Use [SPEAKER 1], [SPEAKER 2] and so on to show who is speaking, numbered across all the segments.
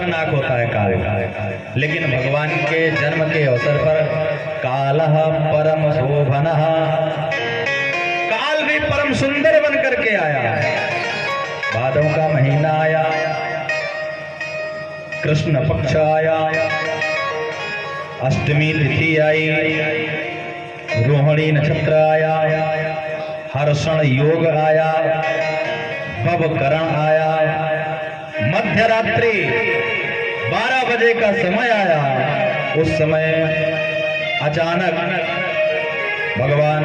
[SPEAKER 1] खतरनाक होता है काल, लेकिन भगवान के जन्म के अवसर पर कालः परम शोभनः, काल भी परम सुंदर बन करके आया। भादों का महीना आया, कृष्ण पक्ष आया, अष्टमी तिथि आई, रोहिणी नक्षत्र आया, हर्षण योग आया, भवकरण आया, मध्य रात्रि 12 बजे का समय आया। उस समय अचानक भगवान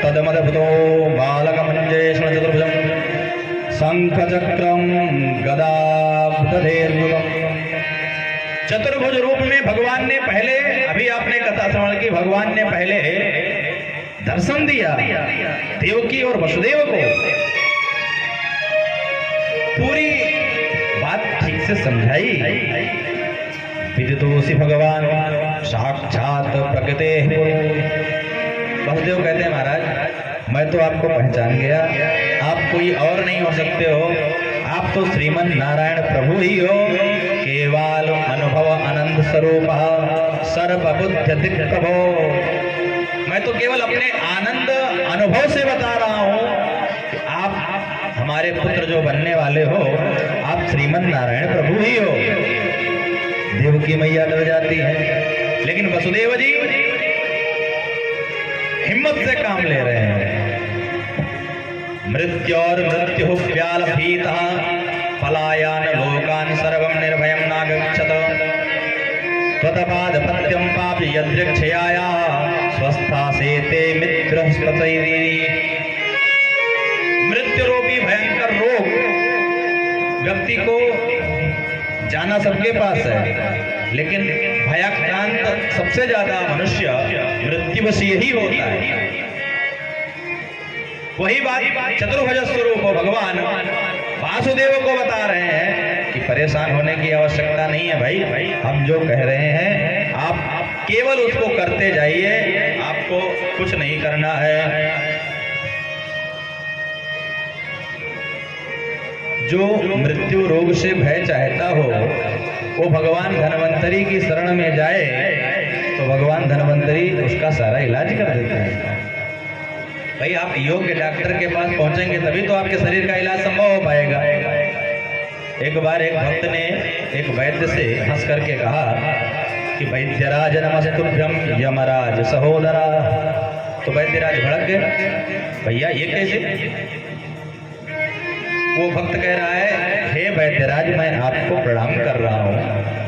[SPEAKER 1] तदमदभुतो बालकमंजेष्ण चतुर्भुजं शंख चक्रम गदाब्धेर्युगम, चतुर्भुज रूप में भगवान ने पहले, अभी आपने कथा श्रवण की, भगवान ने पहले दर्शन दिया देवकी और वसुदेव को। पूरी बात ठीक से समझाई। विदितोऽसि भगवान साक्षात प्रकृते। वसुदेव कहते हैं महाराज मैं तो आपको पहचान गया, आप कोई और नहीं हो सकते हो, आप तो श्रीमन नारायण प्रभु ही हो, केवल अनुभव आनंद स्वरूप सर्वबुद्ध दिक्प्रभो। मैं तो केवल अपने आनंद अनुभव से बता रहा हूं कि आप हमारे पुत्र जो बनने वाले हो, आप श्रीमन नारायण प्रभु ही हो। देवकी मैया डर जाती है, लेकिन वसुदेव जी हिम्मत से काम ले रहे हैं। मृत्योर मृत्यु व्याल भीतः पलायन लोकान सर्वं निर्भयं नागच्छत, त्वत्पाद पत्यं पापि यदृक्षयाया स्वस्था सेते मित्रस्ततैरी। मृत्यु रूपी भयंकर रोग व्यक्ति को जाना सबके पास है, लेकिन भयाक्रांत सबसे ज्यादा मनुष्य मृत्युवशीय ही होता है। वही बात चतुर्भुज स्वरूप भगवान वासुदेव को बता रहे हैं कि परेशान होने की आवश्यकता नहीं है भाई, हम जो कह रहे हैं आप केवल उसको करते जाइए, आपको कुछ नहीं करना है। जो मृत्यु रोग से भय चाहता हो वो भगवान धन्वंतरी की शरण में जाए तो भगवान धन्वंतरी उसका सारा इलाज कर देते हैं। भाई आप योग्य डॉक्टर के पास पहुंचेंगे तभी तो आपके शरीर का इलाज संभव हो पाएगा। एक बार एक भक्त ने एक वैद्य से हंस करके कहा कि वैद्यराज नमस्तुभ्यं यमराज सहोदरा। तो वैद्यराज भड़क गए, भैया ये कैसे? वो भक्त कह रहा है, हे वैद्यराज मैं आपको प्रणाम कर रहा हूँ,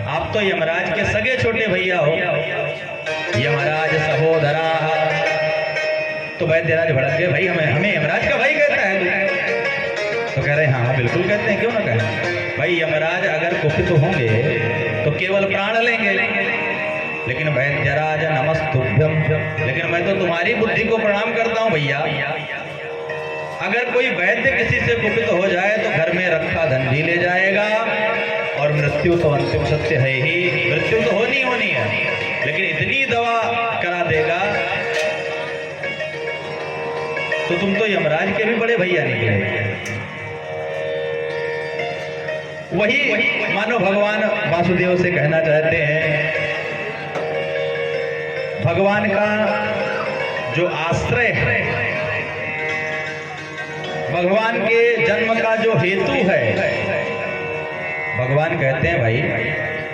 [SPEAKER 1] आप तो यमराज के सगे छोटे भैया हो, यमराज सहोदरा। तो वैद्यराज भड़क गए, भाई हमें यमराज का भाई कहता है तू? तो कह रहे हाँ बिल्कुल कहते हैं, क्यों ना कहें। भाई यमराज अगर कुपित होंगे तो केवल प्राण लेंगे, लेकिन वैद्यराज नमस्तुभ्यं, लेकिन मैं तो तुम्हारी बुद्धि को प्रणाम करता हूँ भैया। अगर कोई वैद्य किसी से कुपित हो जाए तो घर में रखा धन भी ले जाएगा, और मृत्यु तो अंतिम सत्य है ही, मृत्यु तो होनी है, लेकिन इतनी दवा करा देगा तो तुम तो यमराज के भी बड़े भैया निकले। वही मानो भगवान वासुदेव से कहना चाहते हैं, भगवान का जो आश्रय है, भगवान के जन्म का जो हेतु है, भगवान कहते हैं भाई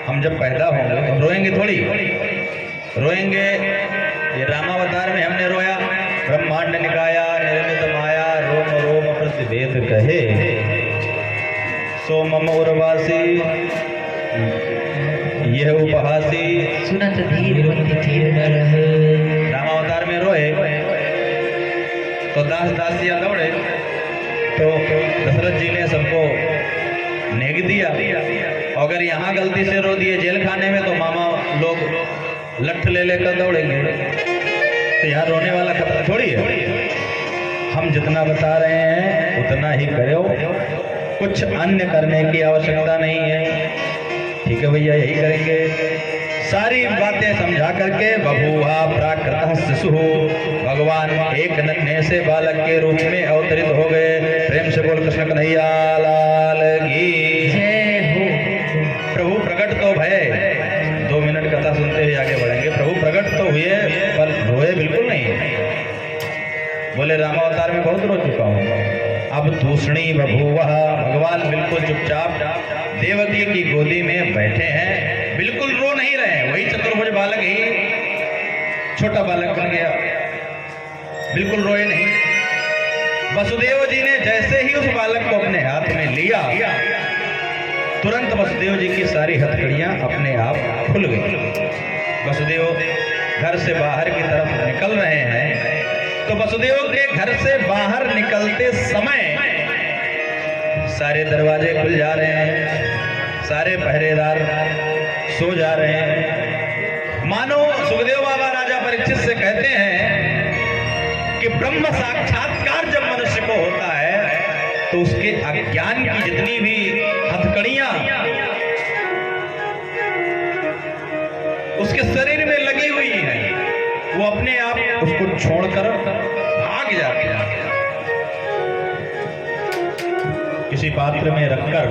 [SPEAKER 1] हम जब पैदा होंगे तो रोएंगे थोड़ी, रोएंगे। ये रामावतार में हमने रोया, ब्रह्मांड निकाया निर्मित माया रोम रोम प्रतिवेद कहे, सोमम उर्वासी यह उपहासी
[SPEAKER 2] सुनत धीर धीर न रहे।
[SPEAKER 1] रामावतार में रोए तो दास दासियां दौड़े, तो दशरथ जी ने सबको नेग दिया। अगर यहाँ गलती से रो दिए जेल खाने में तो मामा लोग लठ ले लेकर दौड़ेंगे, तो यहाँ रोने वाला खतरा थोड़ी है। हम जितना बता रहे हैं उतना ही करो, कुछ अन्य करने की आवश्यकता नहीं है। ठीक है भैया, यही करेंगे। सारी बातें समझा करके बभूवा प्राकृतः शिशु, भगवान एक नन्हे से बालक के रूप में अवतरित हो गए। प्रेम से बोल कृष्ण कन्हैया लाल की जय हो। प्रभु प्रकट तो भय। 2 मिनट कथा सुनते हुए आगे बढ़ेंगे। प्रभु प्रकट तो हुए पर रोए बिल्कुल नहीं। बोले रामावतार में बहुत रो चुका हूँ, अब दूसरी बभूवः। भगवान बिल्कुल चुपचाप देवकी की गोदी में बैठे हैं, बिल्कुल रो नहीं रहे हैं। वही चतुर्भुज बालक ही छोटा बालक बन गया, बिल्कुल रोए नहीं। वसुदेव जी ने जैसे ही उस बालक को अपने हाथ में लिया, तुरंत वसुदेव जी की सारी हथकड़ियां अपने आप खुल गई। वसुदेव घर से बाहर की तरफ निकल रहे हैं, तो वसुदेव के घर से बाहर निकलते समय सारे दरवाजे खुल जा रहे हैं, सारे पहरेदार सो जा रहे हैं। मानो सुखदेव बाबा राजा परीक्षित से कहते हैं कि ब्रह्म साक्षात्कार जब मनुष्य को होता है तो उसके अज्ञान की जितनी भी हथकड़ियां उसके शरीर में लगी हुई हैं, वो अपने आप उसको छोड़कर भाग जाते हैं। किसी पात्र में रखकर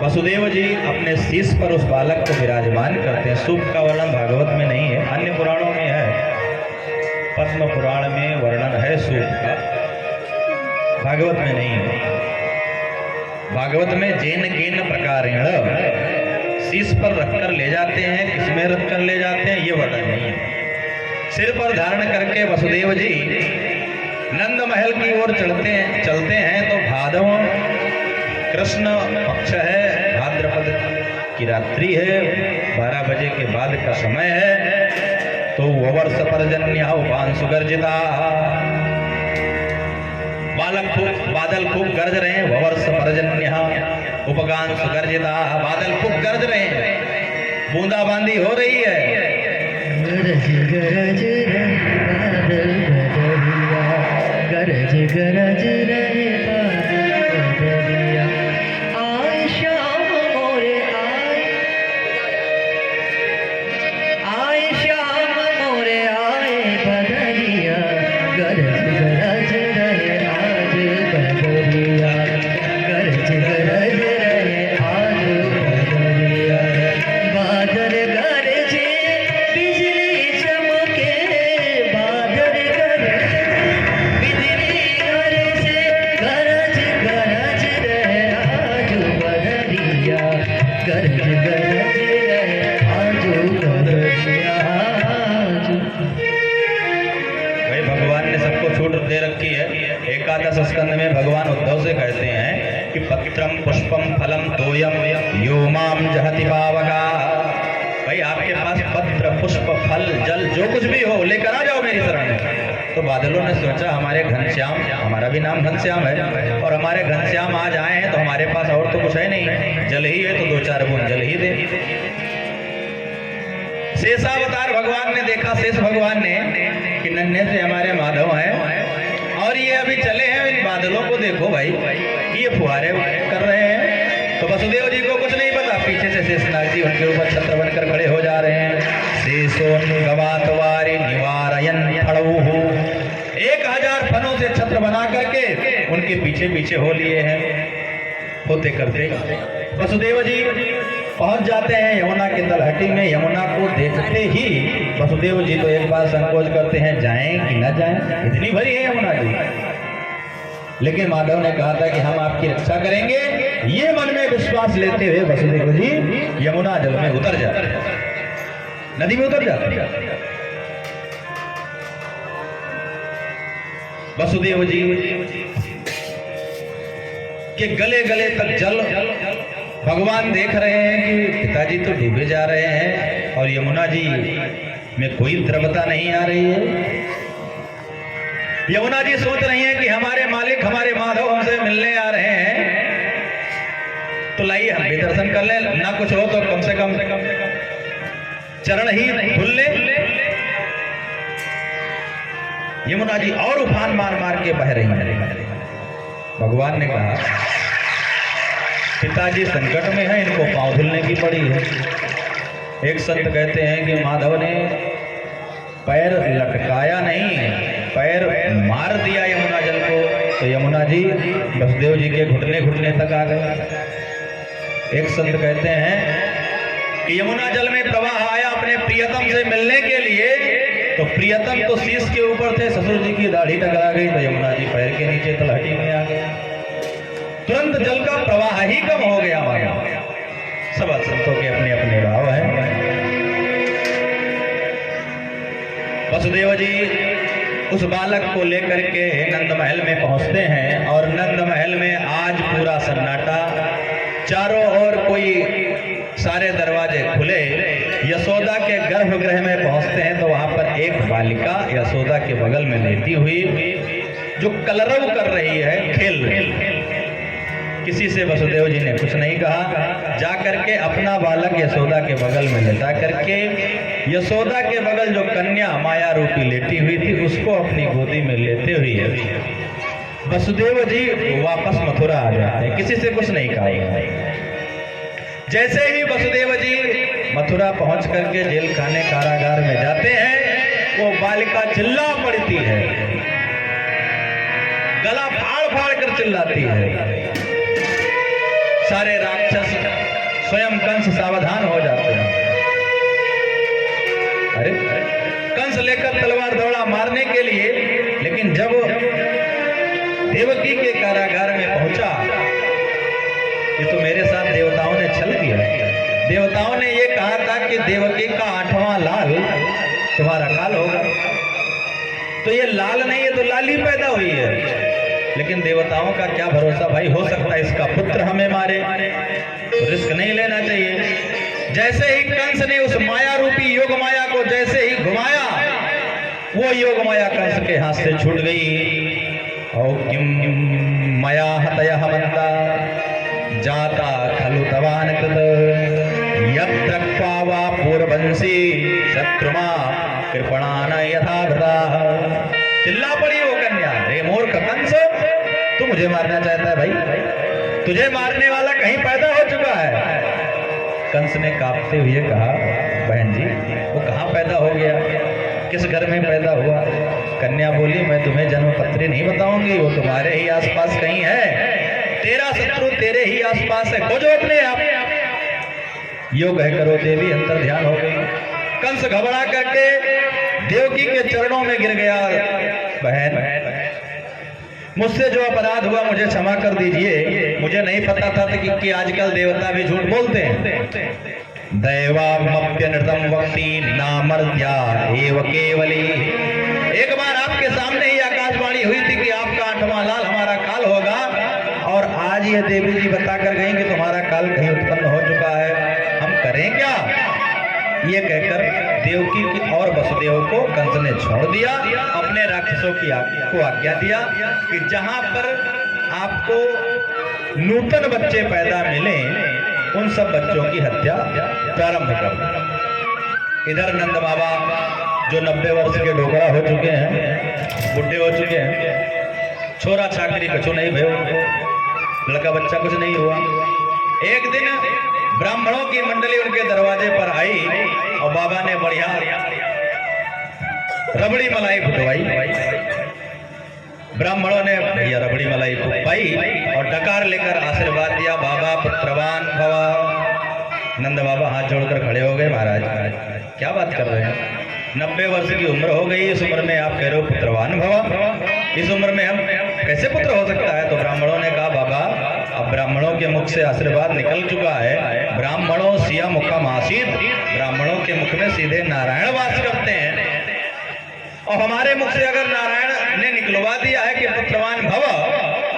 [SPEAKER 1] वसुदेव जी अपने शीश पर उस बालक को विराजमान करते हैं। सूप का वर्णन भागवत में नहीं है, अन्य पुराणों में है। पद्म पुराण में वर्णन है सूप का, भागवत में नहीं है। भागवत में जैन केन प्रकारेण शीश पर रखकर ले जाते हैं, किसमें रखकर ले जाते हैं ये वर्णन नहीं है। सिर पर धारण करके वसुदेव जी नंद महल की ओर चलते हैं तो भादव कृष्ण पक्ष है, भाद्रपद की रात्रि है, 12 बजे के बाद का समय है। तो ववर्ष पर्जन्य उपांशु गर्जिता, बादल खूब गरज रहे हैं। ववर्ष पर्जन्य उपगांशु गर्जिता, बादल खूब गरज रहे हैं, बूंदाबांदी हो रही है।
[SPEAKER 2] गरज गरज रहे बादल बदलिया, गरज गरज रहे बादल बदलिया। आए श्याम मोरे आए श्याम मोरे आए बदलिया, गरज गरज रहे आज बदलिया, गरज गरज रहे आज बदलिया। बादल गरजे बिजली चमके, बादल गरजे बिजली गरजे, गरज गरज रहे आज बदलिया, गरज गरज रहे आज बदलिया।
[SPEAKER 1] भाई भगवान ने सबको छूट दे रखी है। एकादश स्कंद में भगवान उद्धव से कहते हैं कि पत्रम पुष्पम फलम तोयम यो माम जहति पावका। भाई आपके पास पत्र पुष्प फल जल जो कुछ भी हो लेकर आ जाओ मेरी शरण में। तो बादलों ने सोचा हमारे घनश्याम, हमारा भी नाम घनश्याम है, और हमारे घनश्याम आज आए हैं तो हमारे पास और तो कुछ है नहीं, जल ही है, तो 2-4 बूंद जल ही दे। शेषावतार भगवान ने देखा, शेष भगवान ने कि नन्हे से हमारे माधव हैं और ये अभी चले हैं, इन बादलों को देखो भाई, ये फुहारे कर रहे हैं। तो वसुदेव जी को कुछ नहीं पता, पीछे से शेषनाग जी उनके ऊपर छत्र बनकर खड़े हो जा रहे हैं। शेषोन्गवातवारि निवारयन् फणौः, 1000 फनों से छत्र बना करके उनके पीछे पीछे हो लिए हैं। होते करते वसुदेव जी पहुंच जाते हैं यमुना की तलहटी में। यमुना को देखते ही वसुदेव जी तो एक बार संकोच करते हैं, जाएं कि न जाएं, इतनी भरी है यमुना जी। लेकिन माधव ने कहा था कि हम आपकी रक्षा करेंगे, ये मन में विश्वास लेते हुए वसुदेव जी यमुना जल में उतर जाते, नदी में उतर जाते। वसुदेव जी के गले गले तक जल, भगवान देख रहे हैं कि पिताजी तो डूबे जा रहे हैं और यमुना जी में कोई द्रवता नहीं आ रही है। यमुना जी सोच रही हैं कि हमारे मालिक, हमारे माधव हमसे मिलने आ रहे हैं, तो लाइए हम भी दर्शन कर लें, ना कुछ हो तो कम से कम चरण ही धुल ले। यमुना जी और उफान मार मार के बह रही हैं। भगवान ने कहा पिताजी संकट में है, इनको पांव धुलने की पड़ी है। एक संत कहते हैं कि माधव ने पैर लटकाया नहीं, पैर मार दिया यमुना जल को, तो यमुना जी वसुदेव जी के घुटने घुटने तक आ गए। एक संत कहते हैं कि यमुना जल में प्रवाह आया अपने प्रियतम से मिलने के लिए, तो प्रियतम तो शीश के ऊपर थे, ससुर जी की दाढ़ी टकरा गई तो यमुना जी पैर के नीचे तलहटी में आ गए। तुरंत जल का प्रवाह ही कम हो गया हमारा। सब संतों के अपने अपने भाव हैं। वसुदेव जी उस बालक को लेकर के नंद महल में पहुंचते हैं और नंद महल में आज पूरा सन्नाटा, चारों ओर कोई सारे दरवाजे खुले। यशोदा के गर्भगृह में पहुंचते हैं तो वहां पर एक बालिका यशोदा के बगल में लेटी हुई जो कलरव कर रही है, खेल रही। किसी से वसुदेव जी ने कुछ नहीं कहा, जा करके अपना बालक यशोदा के बगल में लेटा करके यशोदा के बगल जो कन्या माया रूपी लेटी हुई थी उसको अपनी गोदी में लेते हुए वसुदेव जी वापस मथुरा आ जाते हैं, किसी से कुछ नहीं कहा। जैसे ही वसुदेव जी मथुरा पहुंच करके जेल खाने कारागार में जाते हैं, वो बालिका चिल्ला पड़ती है, गला फाड़ फाड़ कर चिल्लाती है। सारे राक्षस स्वयं कंस सावधान हो जाते हैं। अरे कंस लेकर तलवार दौड़ा मारने के लिए, लेकिन जब देवकी के कारागार में पहुंचा, ये तो मेरे साथ देवताओं ने छल किया। देवताओं ने ये कहा था कि देवकी का 8वां लाल तुम्हारा काल होगा, तो ये लाल नहीं है तो लाली पैदा हुई है। लेकिन देवताओं का क्या भरोसा भाई, हो सकता है इसका पुत्र हमें मारे, तो रिस्क नहीं लेना चाहिए। जैसे ही कंस ने उस माया रूपी योग माया को जैसे ही घुमाया, वो योग माया कंस के हाथ से छूट गई। और किम मया हतयः मन्दा जाता खलु तवान कृत यत्र वा पूर्वंसी शत्रुमा कृपणान यथा भृता। चिल्ला पड़ी वो कन्या, रे मूर्ख कंस, तू मुझे मारना चाहता है भाई, तुझे मारने वाला कहीं पैदा हो चुका है। कंस ने कांपते हुए कहा, बहन जी वो कहाँ पैदा हो गया, किस घर में पैदा हुआ? कन्या बोली, मैं तुम्हें जन्म पत्री नहीं बताऊंगी, वो तुम्हारे ही आसपास कहीं है, तेरा शत्रु तेरे ही आसपास है, खोजो अपने आप। यो कह करो देवी अंतर ध्यान हो गई। कंस घबरा करके देवकी के चरणों में गिर गया, बहन मुझसे जो अपराध हुआ मुझे क्षमा कर दीजिए, मुझे नहीं पता था कि आजकल देवता भी झूठ बोलते हैं। दैवामप्यनृतम वक्ति नामर्या एव केवली। एक बार आपके सामने ही आकाशवाणी हुई थी कि आपका 8वां लाल हमारा काल होगा, और आज ये देवी जी बताकर गई कि तुम्हारा काल कहीं उत्पन्न हो चुका है, हम करें क्या? ये कहकर देवकी की और वसुदेव को कंस ने छोड़ दिया, अपने राक्षसों की को आज्ञा दिया कि जहां पर आपको नूतन बच्चे पैदा मिले उन सब बच्चों की हत्या प्रारंभ कर। इधर नंद बाबा जो 90 वर्ष के ढोकरा हो चुके हैं, बुढ़े हो चुके हैं, छोरा छाकरी कछु नहीं भयो, लड़का बच्चा कुछ नहीं हुआ। एक दिन ब्राह्मणों की मंडली उनके दरवाजे पर आई और बाबा ने बढ़िया रबड़ी मलाई फुटवाई। ब्राह्मणों ने भैया रबड़ी मलाई फुटवाई और डकार लेकर आशीर्वाद दिया, बाबा पुत्रवान भवा। नंद बाबा हाथ जोड़कर खड़े हो गए, महाराज क्या बात कर रहे हैं, 90 वर्ष की उम्र हो गई, इस उम्र में आप कह रहे हो पुत्रवान भवा, इस उम्र में हम कैसे पुत्र हो सकता है? तो ब्राह्मणों ने कहा, बाबा अब ब्राह्मणों के मुख से आशीर्वाद निकल चुका है, ब्राह्मणों सिया मुखम आसीत, ब्राह्मणों के मुख में सीधे नारायण वास करते हैं, और हमारे मुख से अगर नारायण ने निकलवा दिया है कि पुत्रवान भव,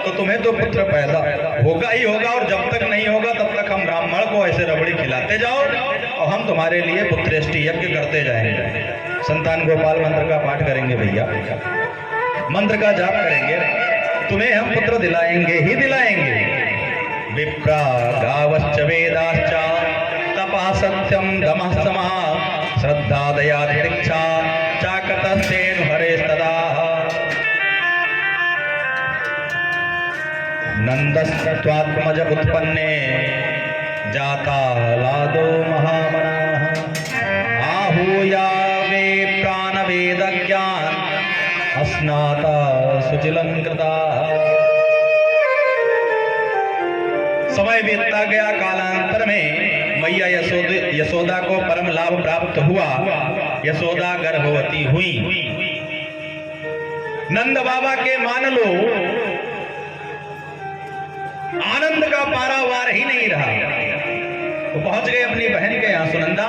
[SPEAKER 1] तो तुम्हें तो पुत्र पैदा होगा ही होगा, और जब तक नहीं होगा तब तक हम ब्राह्मण को ऐसे रबड़ी खिलाते जाओ और हम तुम्हारे लिए पुत्रेष्टि यज्ञ करते जाएंगे। संतान गोपाल मंत्र का पाठ करेंगे भैया, मंत्र का जाप करेंगे, तुम्हें हम पुत्र दिलाएंगे ही दिलाएंगे। विप्रा गावश्च वेदाश्च तपः सत्यम दमः समः श्रद्धा दया तितिक्षा चाकतस्तेन हरेस्तदा। नंदस्त्वात्मज उत्पन्ने जाता लादो महामनाः आहूया वे प्राण वेद ज्ञान अस्नाता सुचिलंकृता। समय बीतता गया, कालांतर यशोदा को परम लाभ प्राप्त हुआ, यशोदा गर्भवती हुई। नंद बाबा के मान लो आनंद का पारावार ही नहीं रहा। तो पहुंच गए अपनी बहन के यहाँ, सुनंदा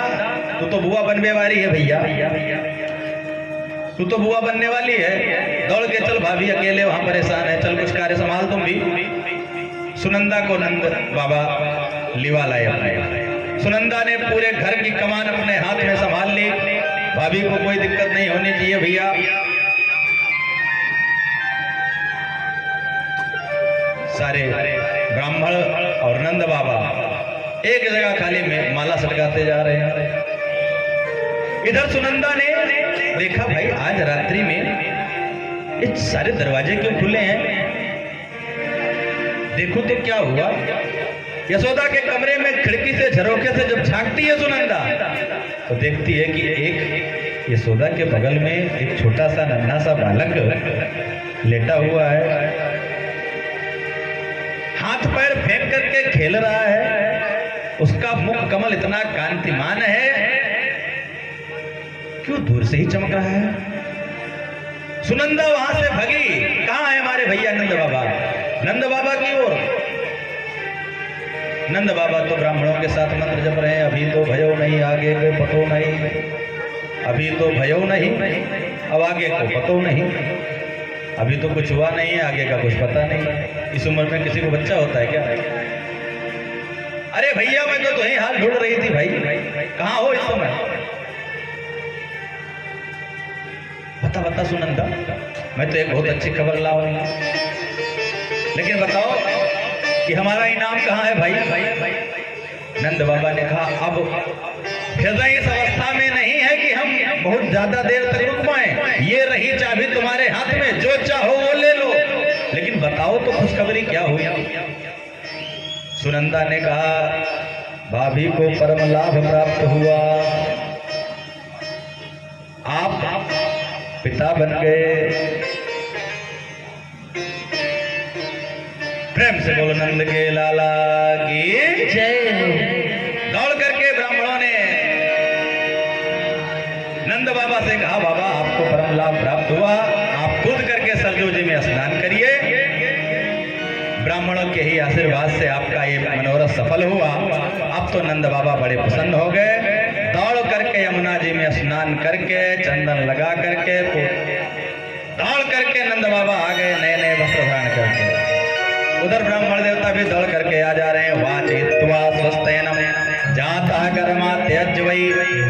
[SPEAKER 1] तू तो बुआ बनने वाली है भैया, तू तो बुआ बनने वाली है, दौड़ के चल, भाभी अकेले वहां परेशान है, चल कुछ कार्य संभाल तुम भी। सुनंदा को नंद बाबा लिवा लाए अपने। सुनंदा ने पूरे घर की कमान अपने हाथ में संभाल ली, भाभी को कोई दिक्कत नहीं होनी चाहिए भैया। सारे ब्राह्मण और नंद बाबा एक जगह खाली में माला सटकाते जा रहे हैं। इधर सुनंदा ने देखा भाई आज रात्रि में ये सारे दरवाजे क्यों खुले हैं, देखो तो क्या हुआ। यशोदा के कमरे में खिड़की से झरोखे से जब झांकती है सुनंदा तो देखती है कि एक यशोदा के बगल में एक छोटा सा नन्हा सा बालक लेटा हुआ है, हाथ पैर फेंक करके खेल रहा है, उसका मुख कमल इतना कांतिमान है, क्यों दूर से ही चमक रहा है। सुनंदा वहां से भगी, कहां है हमारे भैया नंद बाबा, नंद बाबा की ओर। नंद बाबा तो ब्राह्मणों के साथ मंत्र जप रहे हैं, अभी तो भयो नहीं आगे को पतो नहीं, अभी तो भयो नहीं अब आगे को पतो नहीं, अभी तो कुछ हुआ नहीं है, आगे का कुछ पता नहीं। इस उम्र में किसी को बच्चा होता है क्या? अरे भैया मैं तो तुम्हें हाल ढूंढ रही थी भाई, कहां हो इस समय? बता बता सुनंदा, मैं तो एक बहुत अच्छी खबर लाऊं, लेकिन बताओ कि हमारा इनाम कहां है भाई? नंद बाबा ने कहा अब हृदय इस अवस्था में नहीं है कि हम बहुत ज्यादा देर तक रुक पाए, ये रही चाबी तुम्हारे हाथ में, जो चाहो वो ले लो, लेकिन बताओ तो खुशखबरी क्या हुई? सुनंदा ने कहा भाभी को परम लाभ प्राप्त हुआ, आप पिता बन गए। प्रेम से बोलो नंद के लाला की
[SPEAKER 2] जय।
[SPEAKER 1] दौड़ करके ब्राह्मणों ने नंद बाबा से कहा बाबा आपको परम लाभ प्राप्त हुआ, आप खुद करके सरजू जी में स्नान करिए, ब्राह्मणों के ही आशीर्वाद से आपका ये मनोरथ सफल हुआ। अब तो नंद बाबा बड़े प्रसन्न हो गए, दौड़ करके यमुना जी में स्नान करके चंदन लगा करके दौड़ करके नंद बाबा आ गए नए नए वस्त्र धारण करके। उधर ब्राह्मण देवता भी दौड़ करके आ जा रहे हैं। वाचित्वा स्वस्तेनम जाता कर्मा त्यज वै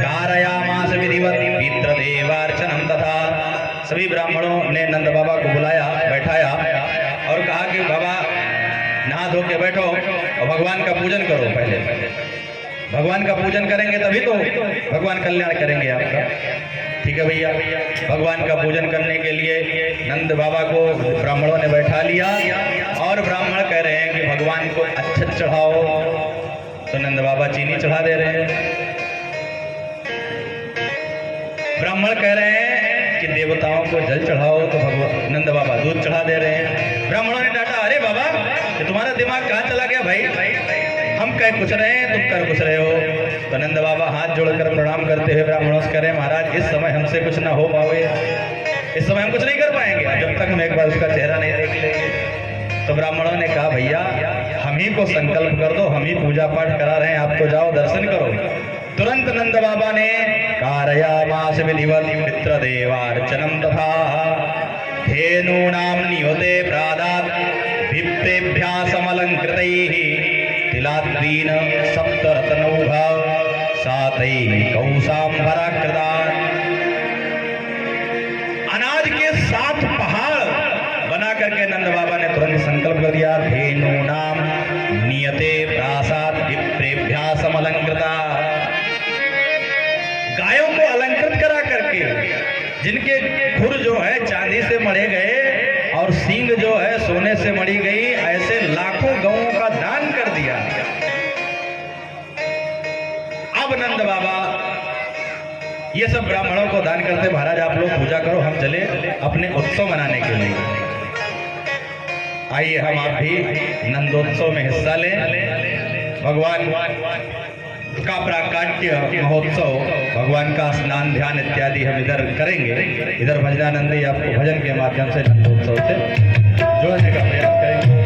[SPEAKER 1] कारयामास विधिवत पितृदेवार्चनम तथा। सभी ब्राह्मणों ने नंद बाबा को बुलाया, बैठाया और कहा कि बाबा नहा धो के बैठो और भगवान का पूजन करो। पहले भगवान का पूजन करेंगे तभी तो भगवान कल्याण करेंगे आपका। ठीक है भैया। भगवान का पूजन करने के लिए नंद बाबा को ब्राह्मणों ने बैठा लिया और ब्राह्मण कह रहे हैं कि भगवान को अक्षत चढ़ाओ, तो नंद बाबा चीनी चढ़ा दे रहे हैं। ब्राह्मण कह रहे हैं कि देवताओं को जल चढ़ाओ, तो भगवान नंद बाबा दूध चढ़ा दे रहे हैं। ब्राह्मणों ने डांटा, अरे बाबा कि तुम्हारा दिमाग कहाँ चला गया भाई, हम कह कुछ रहे हैं तुम कर कुछ रहे हो। तो नंद बाबा हाथ जोड़कर प्रणाम करते हुए ब्राह्मणों से करें, महाराज इस समय हमसे कुछ ना हो पावे, इस समय हम कुछ नहीं कर पाएंगे जब तक हम एक बार उसका चेहरा नहीं देख लेंगे। तो ब्राह्मणों ने कहा भैया हम ही को संकल्प कर दो, हम ही पूजा पाठ करा रहे हैं, आप तो जाओ दर्शन करो। तुरंत नंद बाबा ने कारयामास विधिवत पितृदेवार्चनम तथा धेनूनां नियुते प्रादात् भिप्तेभ्यासमलंकृतैः तिलाद्दीन सप्तरत्नौघ सातैकौसाम्भराकृता। अनाज के 7 पहाड़ बना करके नंद बाबा ने तुरंत संकल्प कर दिया, धेनूनां नियते प्रासाद विप्रेभ्यासम अलंकृता। गायों को अलंकृत करा करके, जिनके खुर जो है चांदी से मढ़े गए और सींग जो है सोने से मढ़ी गई, ऐसे लाखों गौओं का दान कर दिया। अब नंद बाबा ये सब ब्राह्मणों को दान करते, महाराज आप लोग पूजा करो, हम चले अपने उत्सव मनाने के लिए। आइए हम आप भी नंदोत्सव में हिस्सा लें। भगवान का प्राकाट्य महोत्सव, भगवान का स्नान ध्यान इत्यादि हम इधर करेंगे। इधर भजनानंदी आपको भजन के माध्यम से नंदोत्सव से जोड़ने का प्रयास करेंगे।